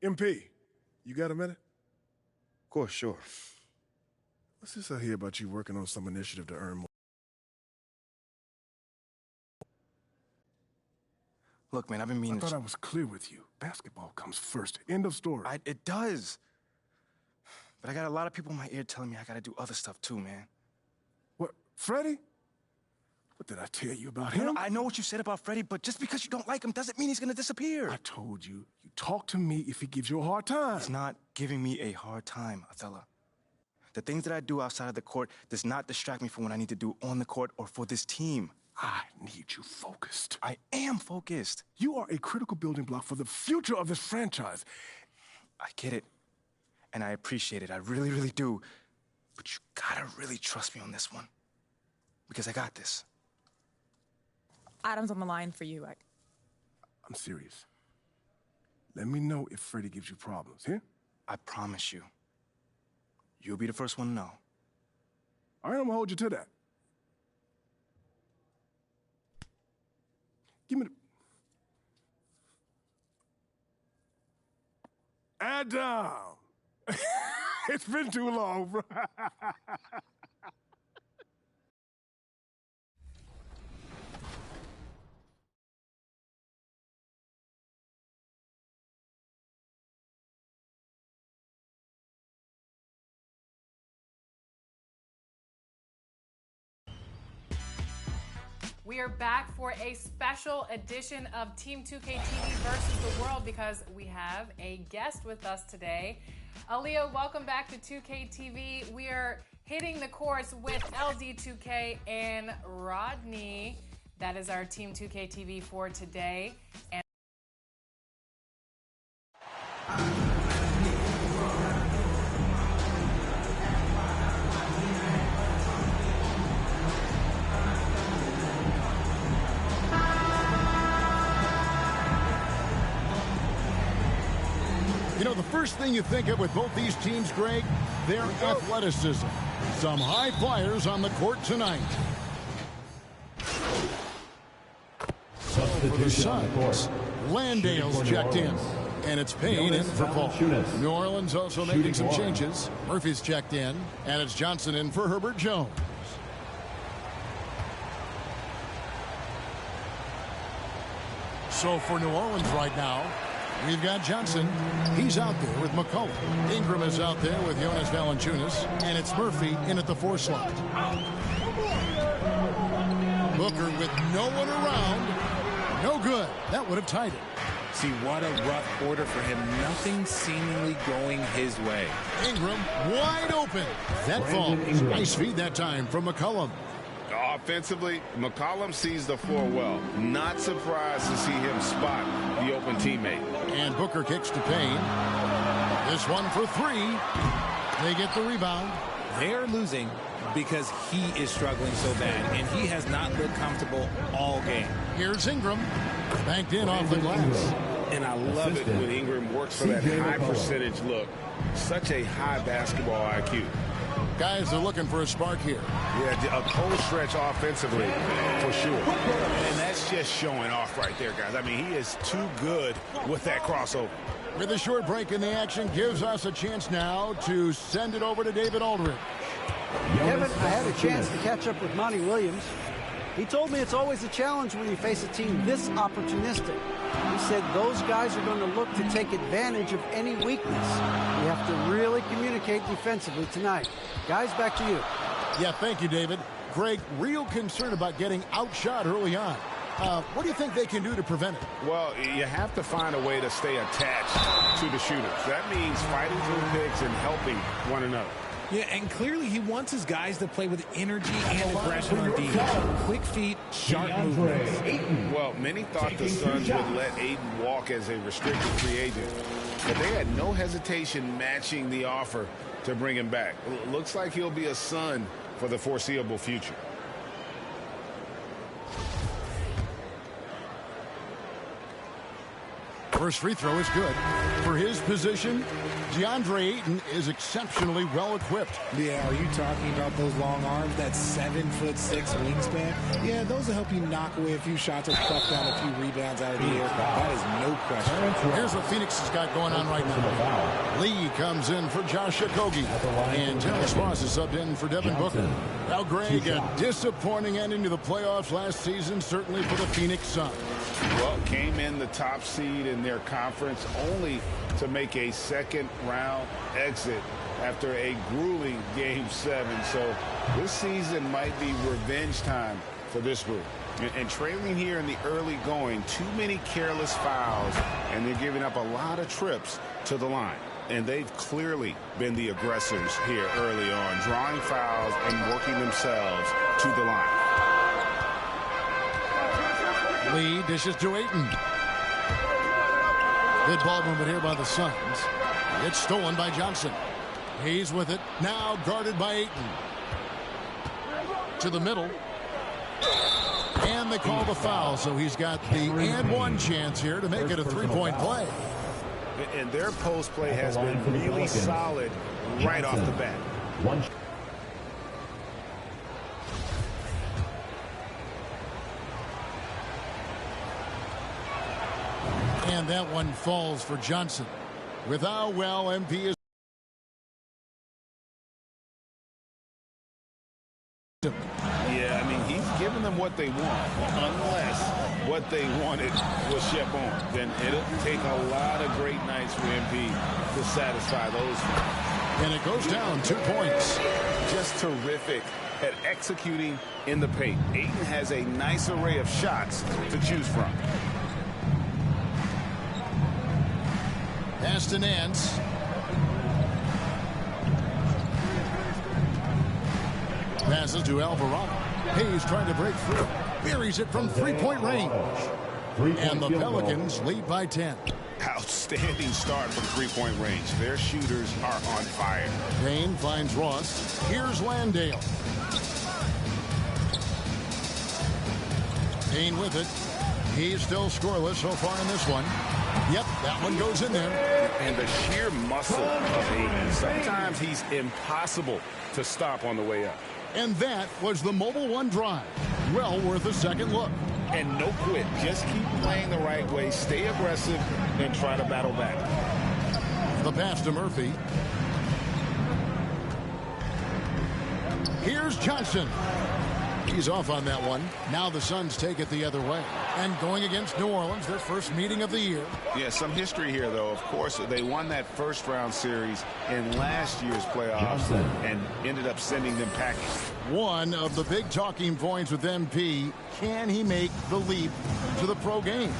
MP, you got a minute? Of course, sure. What's this I hear about you working on some initiative to earn more? Look, man, I've been meaning I thought I was clear with you. Basketball comes first. End of story. It does. But I got a lot of people in my ear telling me I gotta do other stuff too, man. What, Freddie? What did I tell you about him? No, I know what you said about Freddie, but just because you don't like him doesn't mean he's gonna disappear. I told you, you talk to me if he gives you a hard time. He's not giving me a hard time, Othello. The things that I do outside of the court does not distract me from what I need to do on the court or for this team. I need you focused. I am focused. You are a critical building block for the future of this franchise. I get it, and I appreciate it. I really, really do. But you gotta really trust me on this one, because I got this. Adam's on the line for you. I'm serious. Let me know if Freddie gives you problems, here? I promise you. You'll be the first one to know. All right, I'm gonna hold you to that. Give me the... Adam! It's been too long, bro. We are back for a special edition of Team 2K TV versus the world because we have a guest with us today. Aaliyah, welcome back to 2K TV. We are hitting the courts with LD2K and Rodney. That is our Team 2K TV for today. And You know, the first thing you think of with both these teams, Greg, their athleticism. Some high flyers on the court tonight. So for the Suns, Landale's checked in. And it's Payne in for Paul. New Orleans also making some changes. Murphy's checked in. And it's Johnson in for Herbert Jones. So for New Orleans right now, we've got Johnson. He's out there with McCollum. Ingram is out there with Jonas Valanciunas. And it's Murphy in at the 4 slot. Booker with no one around. No good. That would have tied it. See, what a rough quarter for him. Nothing seemingly going his way. Ingram wide open. That falls. Nice feed that time from McCollum. Offensively, McCollum sees the floor well. Not surprised to see him spot the open teammate. And Booker kicks to Payne. This one for 3. They get the rebound. They're losing because he is struggling so bad, and he has not looked comfortable all game. Here's Ingram. Banked in off the glass. And I love it when Ingram works for that high percentage look. Such a high basketball IQ. Guys are looking for a spark here. Yeah, a cold stretch offensively, for sure. And that's just showing off right there, guys. I mean, he is too good with that crossover. With a short break in the action, gives us a chance now to send it over to David Aldridge. Kevin, I had a chance to catch up with Monty Williams. He told me it's always a challenge when you face a team this opportunistic. He said those guys are going to look to take advantage of any weakness. You have to really communicate defensively tonight. Guys, back to you. Yeah, thank you, David. Greg, real concern about getting outshot early on. What do you think they can do to prevent it? Well, you have to find a way to stay attached to the shooters. That means fighting through picks and helping one another. Yeah, and clearly he wants his guys to play with energy and aggression on defense. Quick feet, sharp movements. Well, many thought the Suns would let Ayton walk as a restricted free agent, but they had no hesitation matching the offer to bring him back. Looks like he'll be a Sun for the foreseeable future. First free throw is good. For his position, DeAndre Ayton is exceptionally well equipped. Yeah, are you talking about those long arms, that 7'6" wingspan? Yeah, those will help you knock away a few shots or stuff down a few rebounds out of the air. That is no question. Here's what Phoenix has got going on right now. Lee comes in for Josh Okogie, and Terrence Ross is subbed in for Devin Booker. Now, Greg, a disappointing ending to the playoffs last season, certainly for the Phoenix Suns. Well, came in the top seed in their conference only to make a second-round exit after a grueling Game 7. So this season might be revenge time for this group. And trailing here in the early going, too many careless fouls, and they're giving up a lot of trips to the line. And they've clearly been the aggressors here early on, drawing fouls and working themselves to the line. Lee dishes to Ayton. Good ball movement here by the Suns. It's stolen by Johnson. He's with it. Now guarded by Ayton. To the middle. And they call the foul, so he's got the and one chance here to make it a three-point play. And their post play has been really solid right off the bat. And that one falls for Johnson. With how well MP is. Yeah, I mean, he's given them what they want, unless what they wanted was Shep on. Then it'll take a lot of great nights for MP to satisfy those. And it goes down 2 points. Just terrific at executing in the paint. Ayton has a nice array of shots to choose from. Pass to Nance. Passes to Alvarado. Hayes trying to break through. Buries it from three-point range. And the Pelicans lead by 10. Outstanding start from three-point range. Their shooters are on fire. Payne finds Ross. Here's Landale. Payne with it. He's still scoreless so far in this one. Yep, that one goes in there. And the sheer muscle of Ayton. Sometimes he's impossible to stop on the way up. And that was the Mobile One drive. Well worth a second look. And no quit. Just keep playing the right way. Stay aggressive and try to battle back. The pass to Murphy. Here's Johnson. He's off on that one. Now the Suns take it the other way. And going against New Orleans, their first meeting of the year. Yeah, some history here, though. Of course, they won that first-round series in last year's playoffs and ended up sending them packing. One of the big talking points with MP, can he make the leap to the pro game?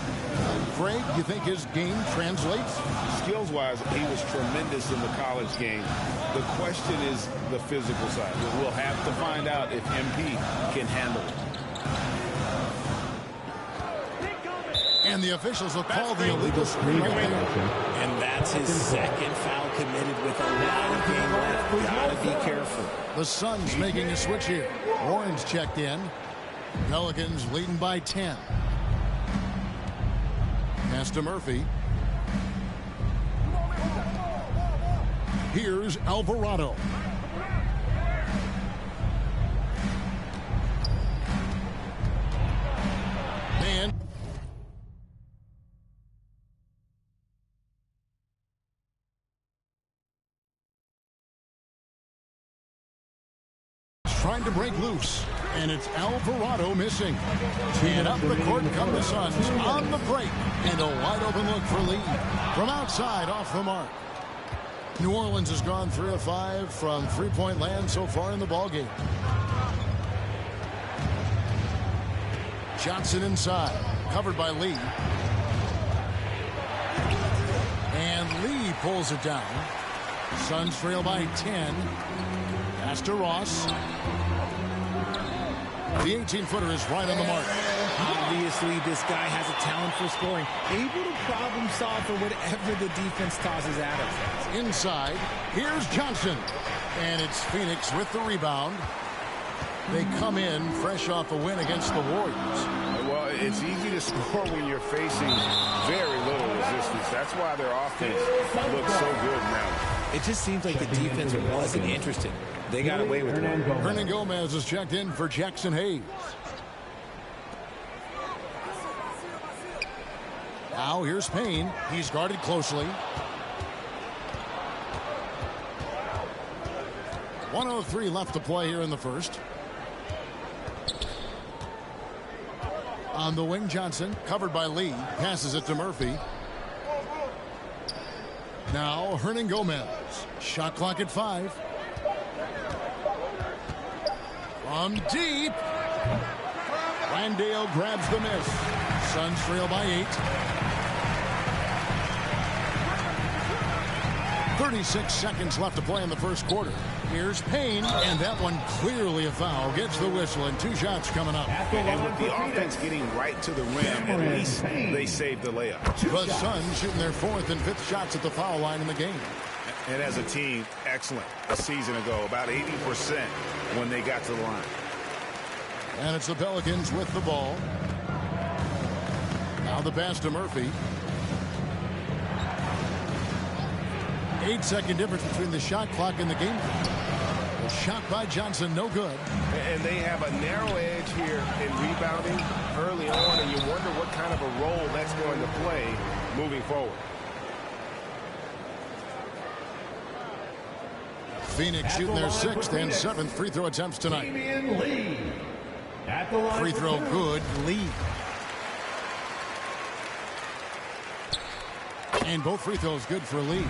Craig, you think his game translates? Skills-wise, he was tremendous in the college game. The question is the physical side. We'll have to find out if MP can handle it. And the officials will call the illegal screen right there. And that's his second foul committed with a lot of game left. Gotta be careful. The Suns making a switch here. Warren's checked in. Pelicans leading by 10. Pass to Murphy. Here's Alvarado. And trying to break loose, and it's Alvarado missing. And up the court come the Suns on the break, and a wide open look for Lee from outside off the mark. New Orleans has gone 3 of 5 from three-point land so far in the ballgame. Johnson inside, covered by Lee. And Lee pulls it down. Suns trail by 10. Pass to Ross. The 18-footer is right on the mark. Obviously, this guy has a talent for scoring. Able to problem solve for whatever the defense tosses at him. Inside, here's Johnson. And it's Phoenix with the rebound. They come in fresh off a win against the Warriors. Well, It's easy to score when you're facing very little resistance. That's why their offense looks so good now. It just seems like the defense wasn't interested. They got away with it. Hernangomez is checked in for Jackson Hayes. Now here's Payne. He's guarded closely. 1:03 left to play here in the first. On the wing, Johnson, covered by Lee, passes it to Murphy. Now Hernangomez. Shot clock at 5. From deep. Landale grabs the miss. Suns trail by 8. 36 seconds left to play in the first quarter. Here's Payne, and that one clearly a foul. Gets the whistle, and 2 shots coming up. And with the offense getting right to the rim, at least they saved the layup. The Suns shooting their 4th and 5th shots at the foul line in the game. And as a team, excellent. A season ago, about 80% when they got to the line. And it's the Pelicans with the ball. Now the pass to Murphy. 8-second difference between the shot clock and the game. A shot by Johnson, no good. And they have a narrow edge here in rebounding early on, and you wonder what kind of a role that's going to play moving forward. Phoenix shooting their 6th and 7th free throw attempts tonight. Free throw good, Lee. And both free throws good for Lee.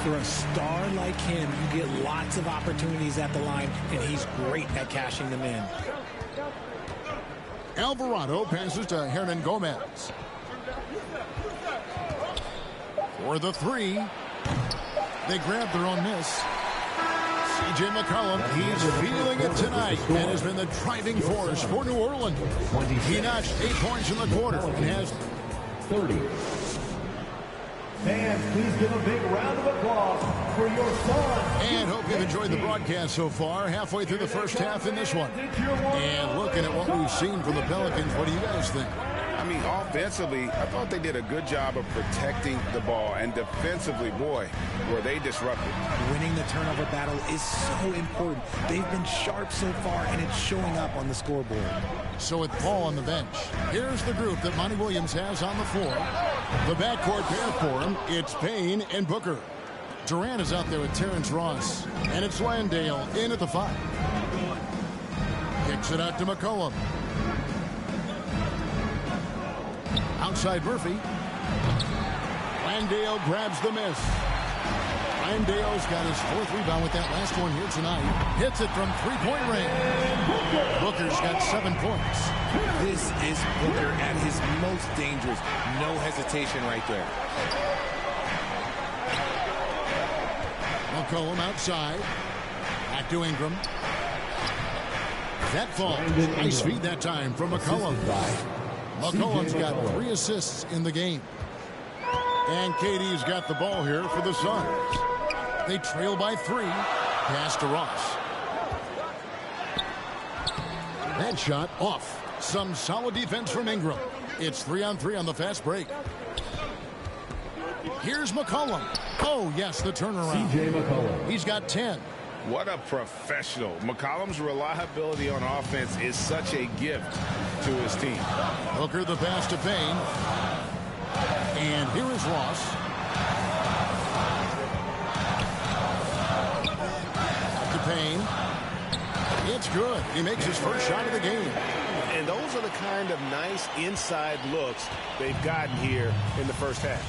For a star like him, you get lots of opportunities at the line, and he's great at cashing them in. Alvarado passes to Hernangomez. For the 3. They grab their own miss. C.J. McCollum, he's feeling it tonight and has been the driving force for New Orleans. He notched 8 points in the quarter and has 30. Fans, please give a big round of applause for your son. And hope you've enjoyed the broadcast so far. Halfway through the first half in this one. And looking at what we've seen from the Pelicans, what do you guys think? I mean, offensively, I thought they did a good job of protecting the ball. And defensively, boy, were they disruptive. Winning the turnover battle is so important. They've been sharp so far, and it's showing up on the scoreboard. So with Paul on the bench, here's the group that Monty Williams has on the floor. The backcourt pair for him, it's Payne and Booker. Durant is out there with Terrence Ross. And it's Landale in at the 5. Kicks it out to McCollum. Outside Murphy. Landale grabs the miss. Landale's got his 4th rebound with that last one here tonight. Hits it from 3-point range. Booker's got 7 points. This is Booker at his most dangerous. No hesitation right there. McCollum outside. Back to Ingram. That falls. Nice feed that time from McCollum. McCollum's got 3 assists in the game. And KD's got the ball here for the Suns. They trail by 3. Pass to Ross. That shot off. Some solid defense from Ingram. It's 3-on-3 on the fast break. Here's McCollum. Oh, yes, the turnaround. C.J. McCollum. He's got 10. What a professional. McCollum's reliability on offense is such a gift to his team. Hooker the pass to Payne. And here is Ross. To Payne. It's good. He makes his first shot of the game. And those are the kind of nice inside looks they've gotten here in the first half.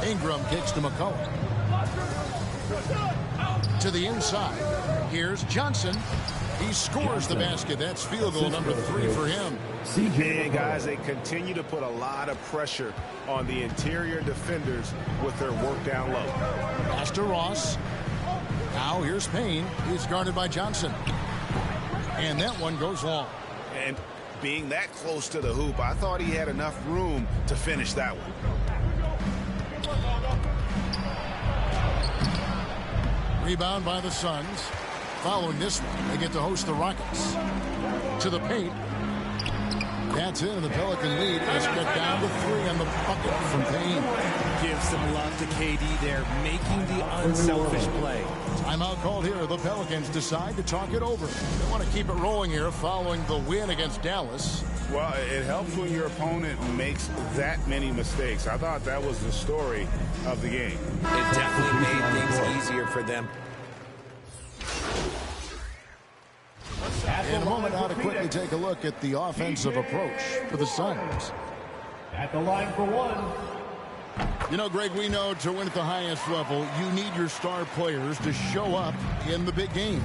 Ingram kicks to McCollum. To the inside. Here's Johnson. He scores the basket. That's field goal number 3 for him. And guys, they continue to put a lot of pressure on the interior defenders with their work down low. Pass to Ross. Now here's Payne. He's guarded by Johnson. And that one goes long. And being that close to the hoop, I thought he had enough room to finish that one. Rebound by the Suns. Following this one, they get to host the Rockets. To the paint. That's It's in, and the Pelican lead is cut down to 3 on the bucket from Payne. Give some love to KD there, making the unselfish play. Timeout called here. The Pelicans decide to talk it over. They want to keep it rolling here following the win against Dallas. Well, it helps when your opponent makes that many mistakes. I thought that was the story of the game. It definitely made things easier for them. In a moment, now to quickly take a look at the offensive approach for the Suns. At the line for one. You know, Greg, we know to win at the highest level, you need your star players to show up in the big games.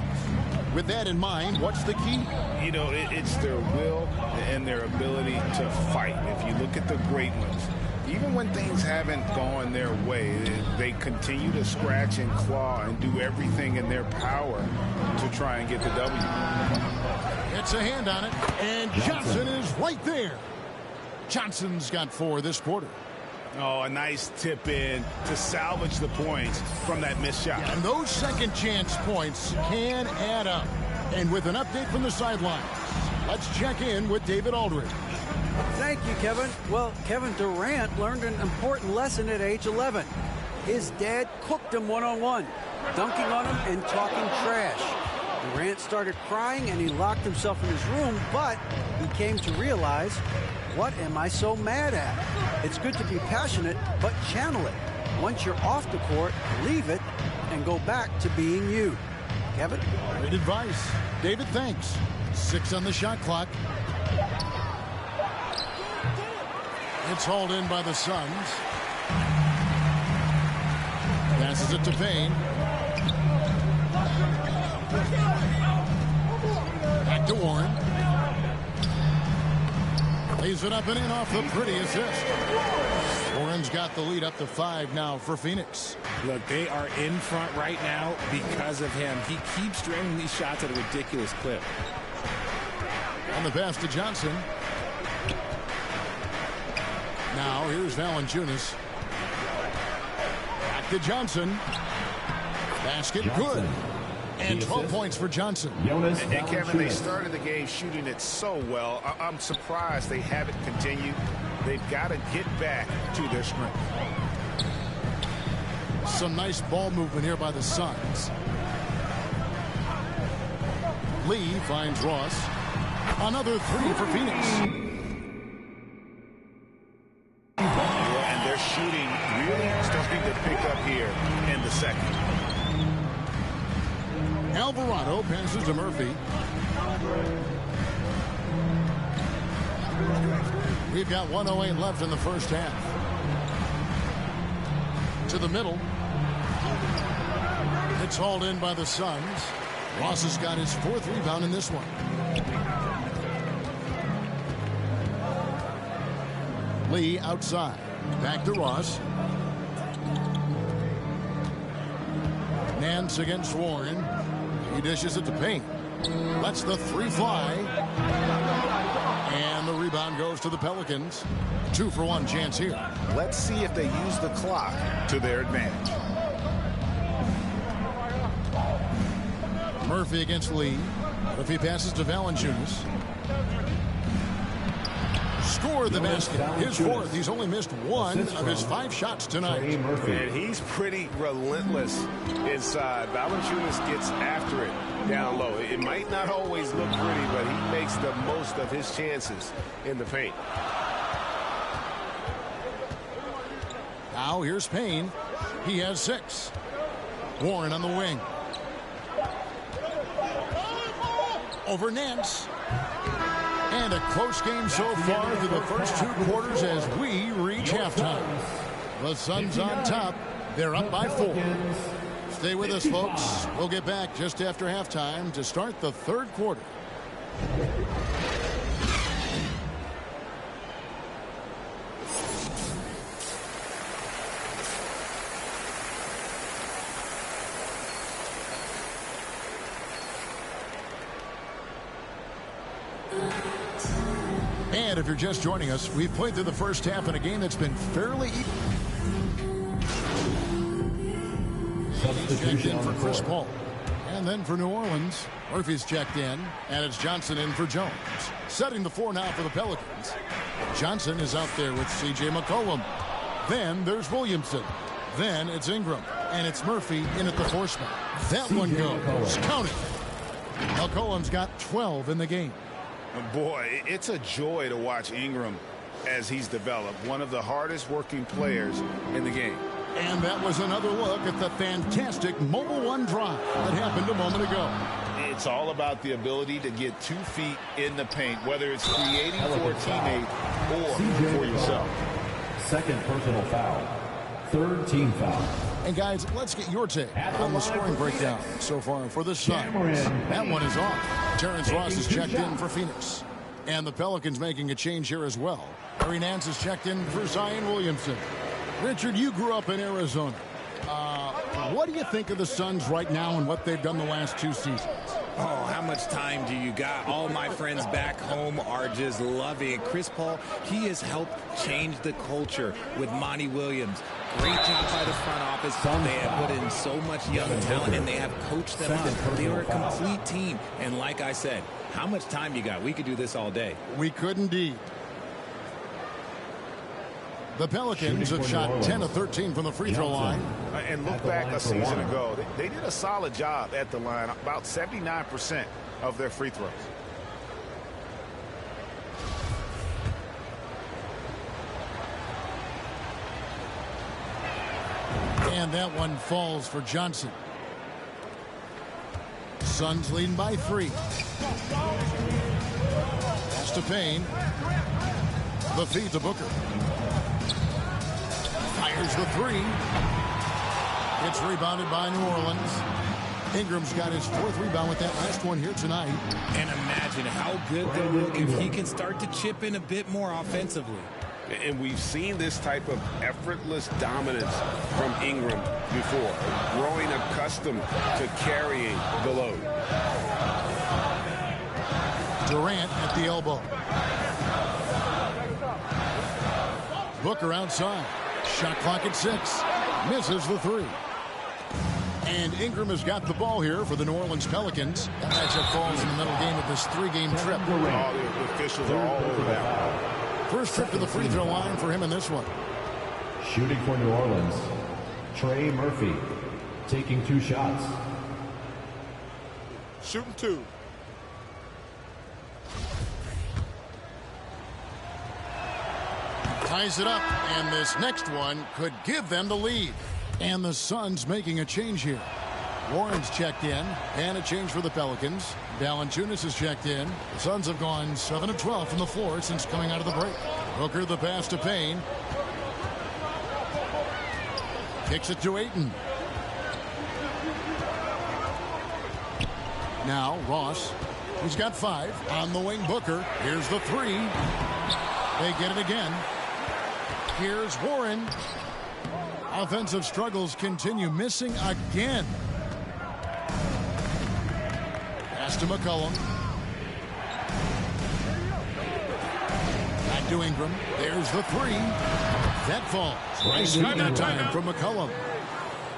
With that in mind, what's the key? You know, it's their will and their ability to fight. If you look at the great ones, even when things haven't gone their way, they continue to scratch and claw and do everything in their power to try and get the W. It's a hand on it, and Johnson is right there. Johnson's got 4 this quarter. Oh, a nice tip in to salvage the points from that missed shot. And those second chance points can add up. And with an update from the sidelines, let's check in with David Aldridge. Thank you, Kevin. Well, Kevin Durant learned an important lesson at age 11. His dad cooked him one-on-one, dunking on him and talking trash. Durant started crying and he locked himself in his room, but he came to realize, what am I so mad at? It's good to be passionate, but channel it. Once you're off the court, leave it and go back to being you. Kevin? Great advice. David, thanks. 6 on the shot clock. It's hauled in by the Suns. Passes it to Payne. Back to Warren. Lays it up and in off the pretty assist. Warren's got the lead up to 5 now for Phoenix. Look, they are in front right now because of him. He keeps draining these shots at a ridiculous clip. On the pass to Johnson. Now here's Valanciunas. Back to Johnson. Basket good. And 12 points for Johnson. And Kevin, they started the game shooting it so well. I'm surprised they haven't continued. They've got to get back to their strength. Some nice ball movement here by the Suns. Lee finds Ross. Another 3 for Phoenix. Yeah, and their shooting really starting to pick up here in the second. Alvarado passes to Murphy. We've got 1:08 left in the first half. To the middle. It's hauled in by the Suns. Ross has got his 4th rebound in this one. Lee outside. Back to Ross. Nance against Warren. He dishes it to Payne. Lets the 3 fly. And the rebound goes to the Pelicans. 2-for-1 chance here. Let's see if they use the clock to their advantage. Murphy against Lee. If he passes to Valanciunas. Scored the basket. His 4th. He's only missed 1 of his 5 shots tonight. And he's pretty relentless inside. Valanciunas gets after it down low. It might not always look pretty, but he makes the most of his chances in the paint. Now here's Payne. He has 6. Warren on the wing. Over Nance. And a close game so far through the first 2 quarters as we reach halftime. The Suns on top. They're up by 4. Stay with us, folks. We'll get back just after halftime to start the 3rd quarter. And if you're just joining us, we've played through the first half in a game that's been fairly even. Checked in for Chris Paul. And And then for New Orleans, Murphy's checked in, and it's Johnson in for Jones. Setting the floor now for the Pelicans. Johnson is out there with C.J. McCollum. Then there's Williamson. Then it's Ingram. And it's Murphy in at the 4 spot. That one goes. Count it. McCollum's got 12 in the game. Boy, it's a joy to watch Ingram as he's developed. One of the hardest working players in the game. And that was another look at the fantastic Mobile One drive that happened a moment ago. It's all about the ability to get 2 feet in the paint, whether it's creating for a teammate or for yourself. Second personal foul. Third team foul. And guys, let's get your take on the scoring breakdown so far for the Suns. That one is off. Terrence Ross is checked in for Phoenix. And the Pelicans making a change here as well. Larry Nance is checked in for Zion Williamson. Richard, you grew up in Arizona. What do you think of the Suns right now and what they've done the last 2 seasons? Oh, how much time do you got? All my friends back home are just loving it. Chris Paul, he has helped change the culture with Monty Williams. Great job by the front office. They have put in so much young talent, and they have coached them up. They are a complete team. And like I said, how much time you got? We could do this all day. We could indeed. The Pelicans have shot 10 of 13 from the free throw line. And look back a season ago. They did a solid job at the line. About 79% of their free throws. And that one falls for Johnson. Suns leading by 3. Pass to Payne. The feed to Booker. Fires the 3. It's rebounded by New Orleans. Ingram's got his 4th rebound with that last one here tonight. And imagine how good they'll look if he can start to chip in a bit more offensively. And we've seen this type of effortless dominance from Ingram before, growing accustomed to carrying the load. Durant at the elbow. Booker outside. Shot clock at 6. Misses the 3. And Ingram has got the ball here for the New Orleans Pelicans. That matchup falls in the middle game of this 3-game trip. All the officials are all over that. First trip to the free throw line for him in this one. Shooting for New Orleans, Trey Murphy, taking 2 shots. Shooting 2. Ties it up, and this next one could give them the lead. And the Suns making a change here. Warren's checked in, and a change for the Pelicans. Valanciunas is checked in. The Suns have gone 7 of 12 from the floor since coming out of the break. Booker the pass to Payne. Kicks it to Ayton. Now Ross. He's got 5. On the wing, Booker. Here's the 3. They get it again. Here's Warren. Offensive struggles continue. Missing again. Pass to McCollum. Back to Ingram. There's the 3. That falls. Nice that time from McCollum.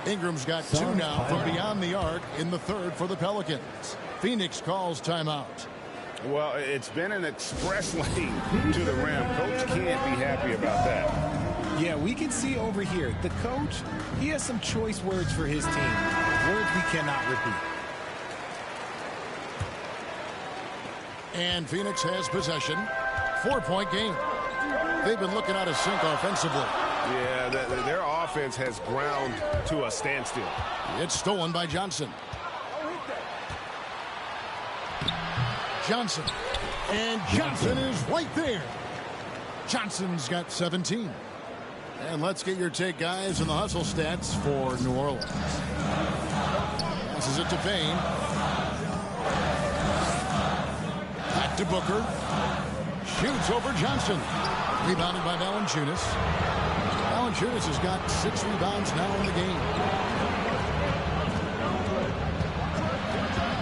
Ingram's got 2 now from beyond the arc in the 3rd for the Pelicans. Phoenix calls timeout. Well, it's been an express lane to the rim. Coach can't be happy about that. Yeah, we can see over here, the coach, he has some choice words for his team. Words we cannot repeat. And Phoenix has possession. 4-point game. They've been looking out of sync offensively. Yeah, their offense has ground to a standstill. It's stolen by Johnson. Johnson. And Johnson is right there. Johnson's got 17. And let's get your take, guys, on the hustle stats for New Orleans. Passes it to Payne. Back to Booker. Shoots over Johnson. Rebounded by Valanciunas. Valanciunas has got 6 rebounds now in the game.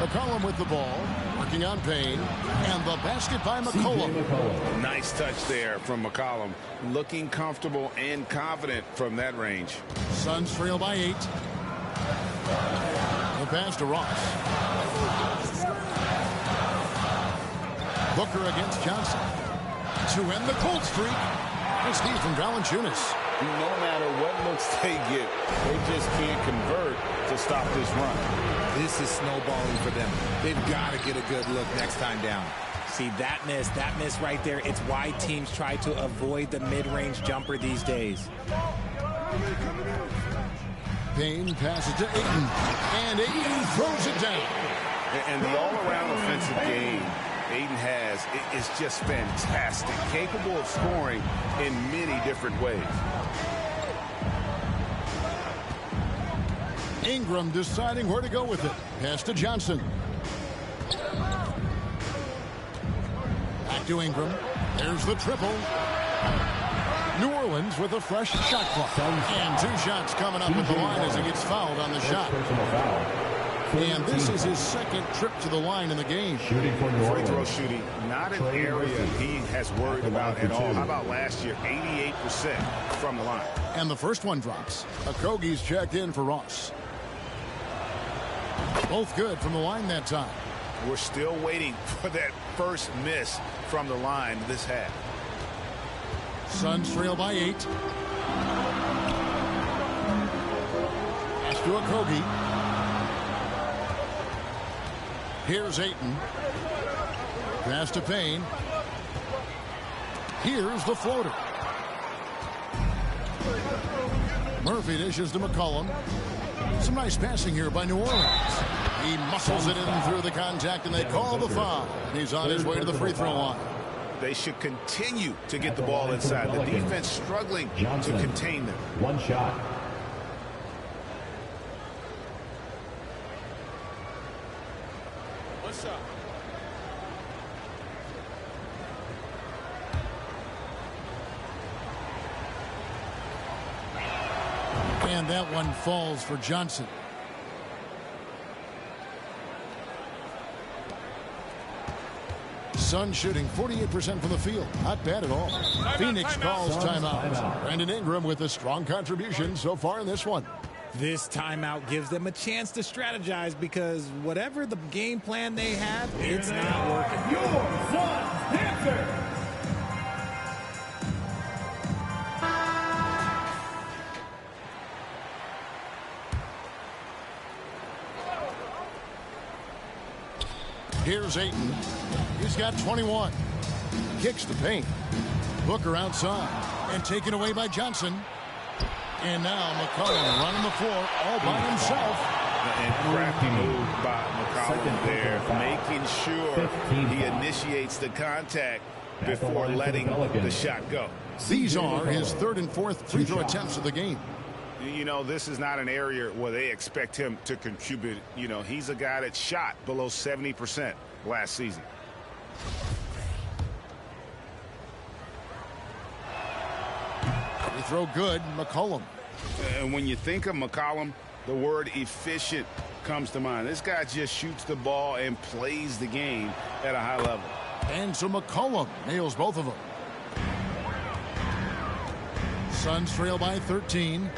McCollum with the ball. Working on Payne. And the basket by McCollum. Nice touch there from McCollum. Looking comfortable and confident from that range. Suns trail by 8. The pass to Ross. Booker against Johnson. To end the cold streak. Nice key from Valanciunas. No matter what looks they get, they just can't convert to stop this run. This is snowballing for them. They've got to get a good look next time down. See, that miss right there, it's why teams try to avoid the mid-range jumper these days. Payne passes to Ayton, and Ayton throws it down. And the all-around offensive game Ayton has is just fantastic, capable of scoring in many different ways. Ingram deciding where to go with it. Pass to Johnson. Back to Ingram. There's the triple. New Orleans with a fresh shot clock. And 2 shots coming up at the line as he gets fouled on the shot. And this is his second trip to the line in the game. Free throw shooting, not an area he has worried about at all. How about last year? 88% from the line. And the first one drops. Okogie's checked in for Ross. Both good from the line that time. We're still waiting for that first miss from the line this half. Suns trail by 8. Pass to Okogie. Here's Ayton. Pass to Payne. Here's the floater. Murphy dishes to McCollum. Some nice passing here by New Orleans. He muscles it in through the contact, and they call the foul. And he's on his way to the free throw line. They should continue to get the ball inside. The defense struggling to contain them. 1 shot. What's up? And that one falls for Johnson. Suns shooting 48% from the field. Not bad at all. Phoenix calls timeout. Brandon Ingram with a strong contribution so far in this one. This timeout gives them a chance to strategize because whatever the game plan they have, it's not working. Your Suns answer. Here's Ayton. He's got 21. Kicks to Payne. Booker outside. And taken away by Johnson. And now McCollum running the floor all by himself. And crafty move by McCollum there, making sure he initiates the contact before letting the shot go. These are his 3rd and 4th free throw attempts of the game. You know, this is not an area where they expect him to contribute. You know, he's a guy that shot below 70% last season. Free throw good, McCollum. And when you think of McCollum, the word efficient comes to mind. This guy just shoots the ball and plays the game at a high level. And so McCollum nails both of them. Suns trail by 13.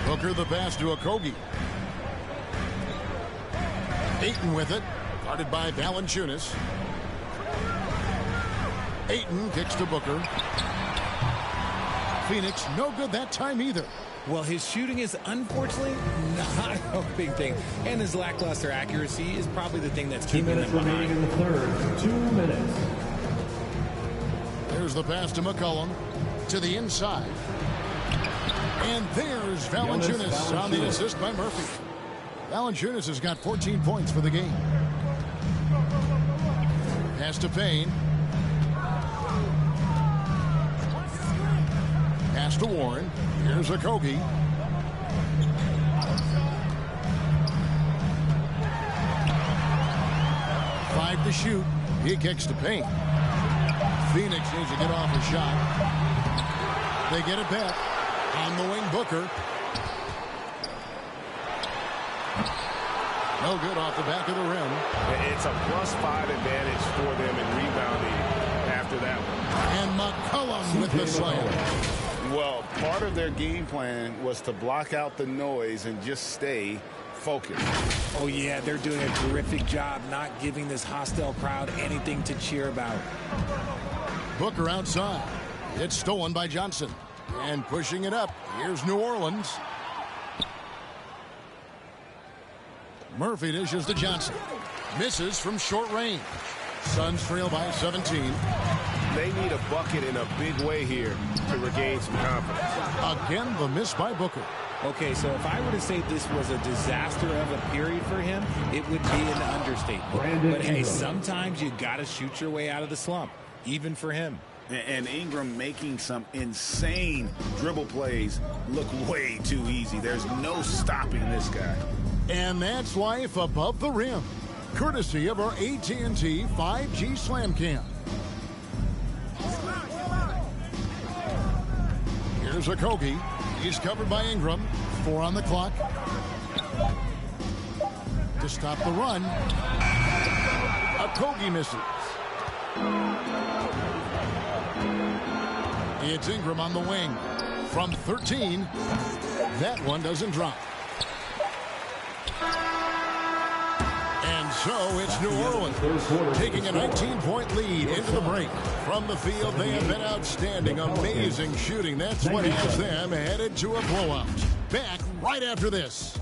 Booker the pass to Okogie. Ayton with it. Guarded by Valanciunas. Ayton kicks to Booker. Phoenix no good that time either. Well, his shooting is unfortunately not a big thing. And his lackluster accuracy is probably the thing that's keeping them behind. 2 minutes remaining in the third. 2 minutes. There's the pass to McCollum. To the inside. And there's Valanciunas on the assist by Murphy. Valanciunas has got 14 points for the game. Pass to Payne. Pass to Warren. Here's Okogie. Five to shoot. He kicks to Payne. Phoenix needs to get off a shot. They get it back. On the wing, Booker. No good off the back of the rim. It's a +5 advantage for them in rebounding after that one. And McCollum with the slam. Well, part of their game plan was to block out the noise and just stay focused. Oh, yeah, they're doing a terrific job not giving this hostile crowd anything to cheer about. Booker outside. It's stolen by Johnson. And pushing it up. Here's New Orleans. Murphy dishes to Johnson. Misses from short range. Suns trail by 17. They need a bucket in a big way here to regain some confidence. Again, the miss by Booker. Okay, so if I were to say this was a disaster of a period for him, it would be an understatement. But hey, sometimes you got to shoot your way out of the slump, even for him. And Ingram making some insane dribble plays look way too easy. There's no stopping this guy. And that's life above the rim, courtesy of our AT&T 5G Slam Cam. Here's Okogie. He's covered by Ingram. 4 on the clock. To stop the run. Okogie misses. It's Ingram on the wing. From 13. That one doesn't drop. And so it's New Orleans taking a 19-point lead into the break. From the field, they have been outstanding. Amazing shooting. That's what has them headed to a blowout. Back right after this.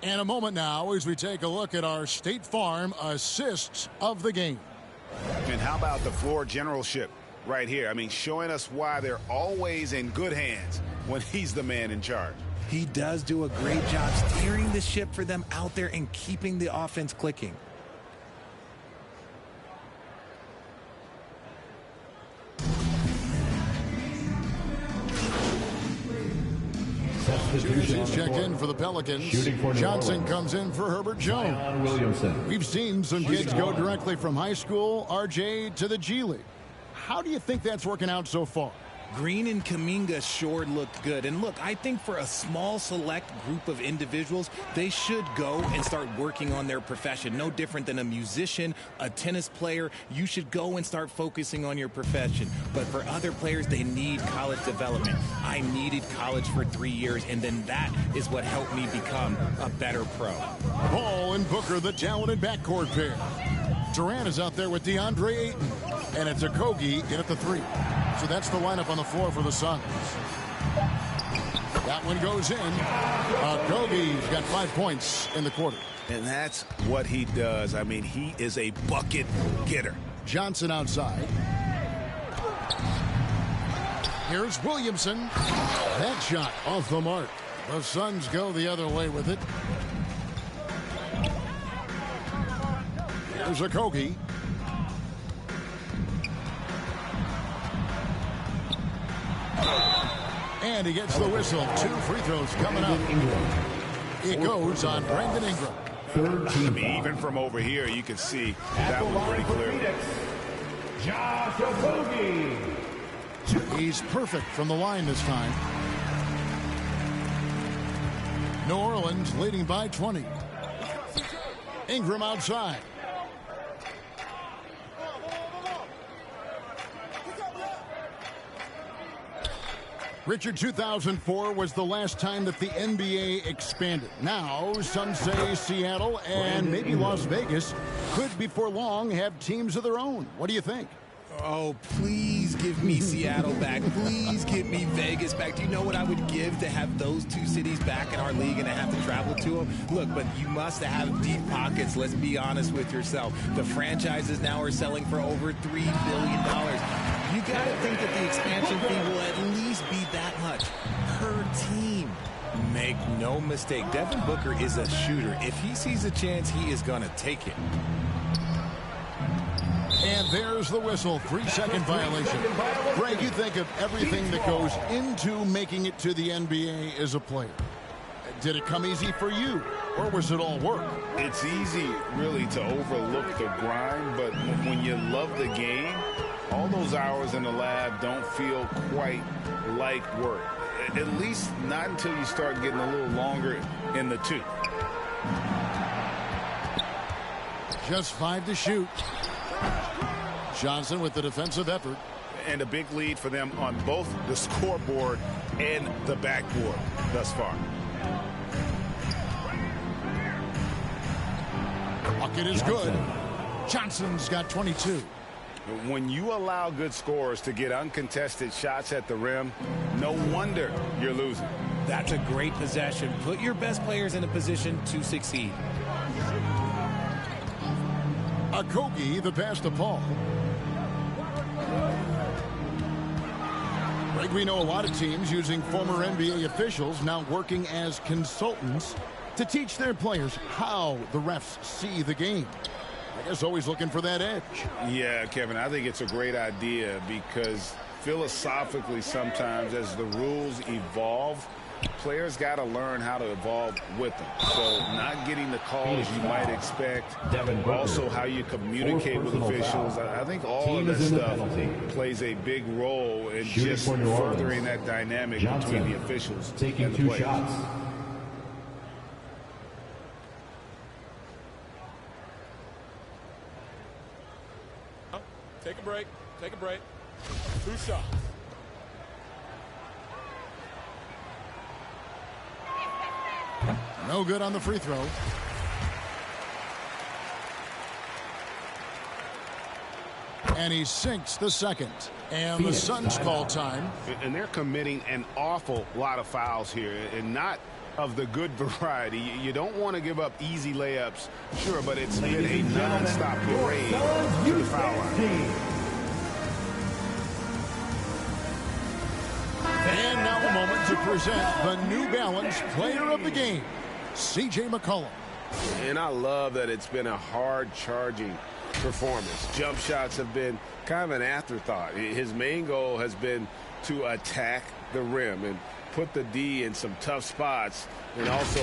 And a moment now as we take a look at our State Farm assists of the game. And how about the floor generalship right here? I mean, showing us why they're always in good hands when he's the man in charge. He does do a great job steering the ship for them out there and keeping the offense clicking. Substitutions checked in for the Pelicans. Johnson comes in for Herbert Jones. We've seen some kids go directly from high school, RJ, to the G League. How do you think that's working out so far? Green and Kuminga sure looked good. And look, I think for a small select group of individuals, they should go and start working on their profession. No different than a musician, a tennis player. You should go and start focusing on your profession. But for other players, they need college development. I needed college for 3 years, and then that is what helped me become a better pro. Ball and Booker, the talented backcourt pair. Durant is out there with DeAndre Ayton. And it's Okogie in at the 3. So that's the lineup on the floor for the Suns. That one goes in. Okogie's got 5 points in the quarter. And that's what he does. I mean, he is a bucket getter. Johnson outside. Here's Williamson. That shot off the mark. The Suns go the other way with it. Here's Okogie. And he gets the whistle. 2 free throws coming up. It goes on Brandon Ingram. I mean, even from over here, you can see that one pretty clearly. Josh Okogie. He's perfect from the line this time. New Orleans leading by 20. Ingram outside. Richard, 2004 was the last time that the NBA expanded. Now, some say Seattle and maybe Las Vegas could, before long, have teams of their own. What do you think? Oh, please give me Seattle back. Please give me Vegas back. Do you know what I would give to have those 2 cities back in our league and to have to travel to them? Look, but you must have deep pockets. Let's be honest with yourself. The franchises now are selling for over $3 billion. You got to think that the expansion fee will at least be that much per team. Make no mistake, Devin Booker is a shooter. If he sees a chance, he is going to take it. And there's the whistle. 3-second violation. Greg, you think of everything that goes into making it to the NBA as a player. Did it come easy for you, or was it all work? It's easy, really, to overlook the grind, but when you love the game, all those hours in the lab don't feel quite like work. At least not until you start getting a little longer in the tooth. Just 5 to shoot. Johnson with the defensive effort. And a big lead for them on both the scoreboard and the backboard thus far. Bucket is good. Johnson's got 22. When you allow good scorers to get uncontested shots at the rim, no wonder you're losing. That's a great possession. Put your best players in a position to succeed. Okogie, the pass to Paul. Greg, we know a lot of teams using former NBA officials now working as consultants to teach their players how the refs see the game. I guess always looking for that edge. Yeah, Kevin, I think it's a great idea because philosophically sometimes as the rules evolve, players got to learn how to evolve with them. So not getting the calls you might expect, also how you communicate with officials. I think all of that stuff plays a big role in just furthering that dynamic between the officials and the players. Shots. Take a break. Take a break. 2 shots. No good on the free throw. And he sinks the second. And the Suns call time. And they're committing an awful lot of fouls here, and not of the good variety. You don't want to give up easy layups, sure, but it's been a non-stop parade to the foul line. And now a moment to present the New Balance Player of the Game, C.J. McCollum. And I love that it's been a hard-charging performance. Jump shots have been kind of an afterthought. His main goal has been to attack the rim and put the D in some tough spots and also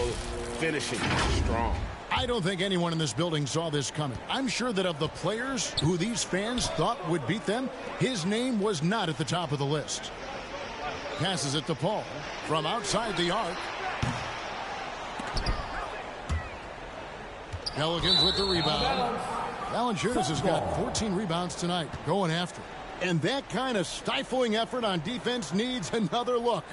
finishing strong. I don't think anyone in this building saw this coming. I'm sure that of the players who these fans thought would beat them, his name was not at the top of the list. Passes it to Paul from outside the arc. Pelicans with the rebound. Valanciunas has got 14 rebounds tonight, going after it. And that kind of stifling effort on defense needs another look.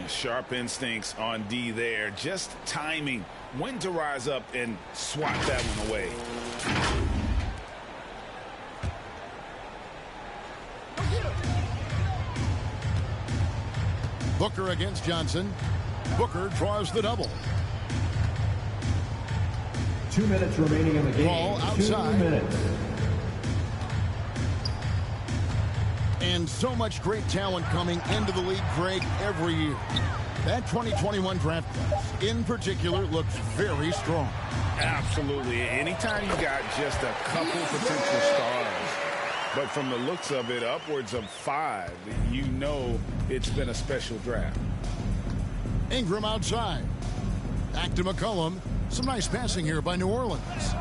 Sharp instincts on D there. Just timing when to rise up and swat that one away. Booker against Johnson. Booker draws the double. 2 minutes remaining in the game. Ball outside. 2 minutes. And so much great talent coming into the league, Greg, every year. That 2021 draft class, in particular, looks very strong. Absolutely. Anytime you got just a couple potential stars, but from the looks of it, upwards of 5, you know it's been a special draft. Ingram outside. Back to McCollum. Some nice passing here by New Orleans.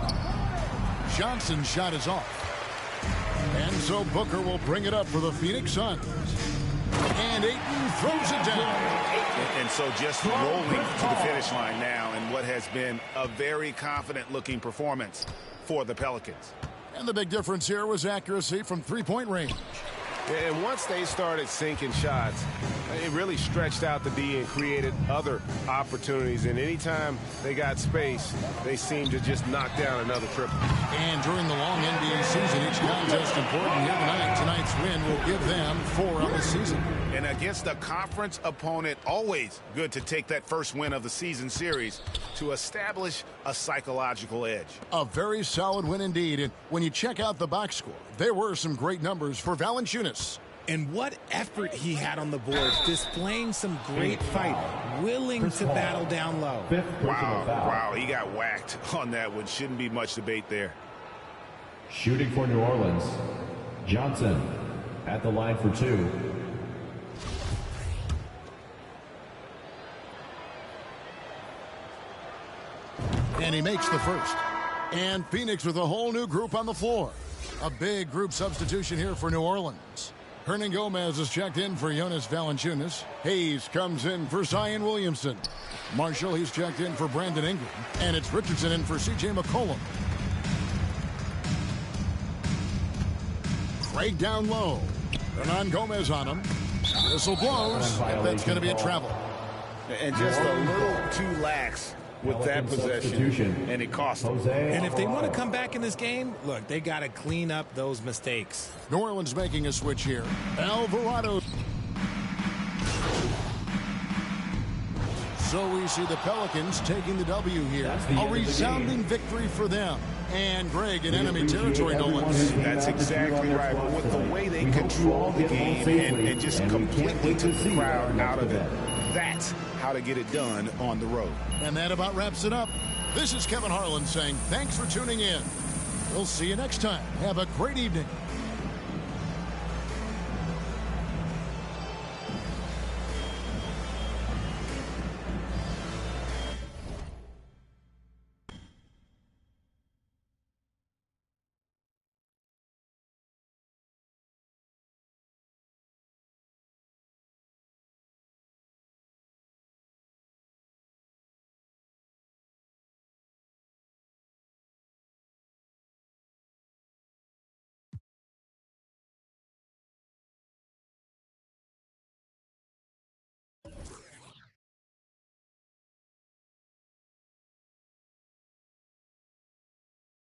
Johnson's shot is off. And so Booker will bring it up for the Phoenix Suns. And Ayton throws it down. And so just rolling to the finish line now in what has been a very confident-looking performance for the Pelicans. And the big difference here was accuracy from three-point range. And once they started sinking shots, it really stretched out the D and created other opportunities. And anytime they got space, they seemed to just knock down another triple. And during the long NBA season, each contest important here tonight. Tonight's win will give them 4 on the season. And against a conference opponent, always good to take that first win of the season series to establish a psychological edge. A very solid win indeed. And when you check out the box score, there were some great numbers for Valanciunas. And what effort he had on the boards, displaying some great fight, willing to battle down low. Wow, he got whacked on that one. Shouldn't be much debate there. Shooting for New Orleans, Johnson at the line for 2. And he makes the first. And Phoenix with a whole new group on the floor. A big group substitution here for New Orleans. Hernan Gomez is checked in for Jonas Valanciunas. Hayes comes in for Zion Williamson. Marshall, he's checked in for Brandon Ingram. And it's Richardson in for C.J. McCollum. Craig down low. Hernan Gomez on him. Whistle blows. And that's going to be a travel. And just a little too lax with that possession, and it cost them. And if they want to come back in this game, look, they got to clean up those mistakes. New Orleans making a switch here. Alvarado. So we see the Pelicans taking the W here. A resounding victory for them. And Greg in enemy territory, no less. That's exactly right. But with the way they control the game and just completely took the crowd out of it, that's how to get it done on the road. And that about wraps it up. This is Kevin Harlan saying thanks for tuning in. We'll see you next time. Have a great evening.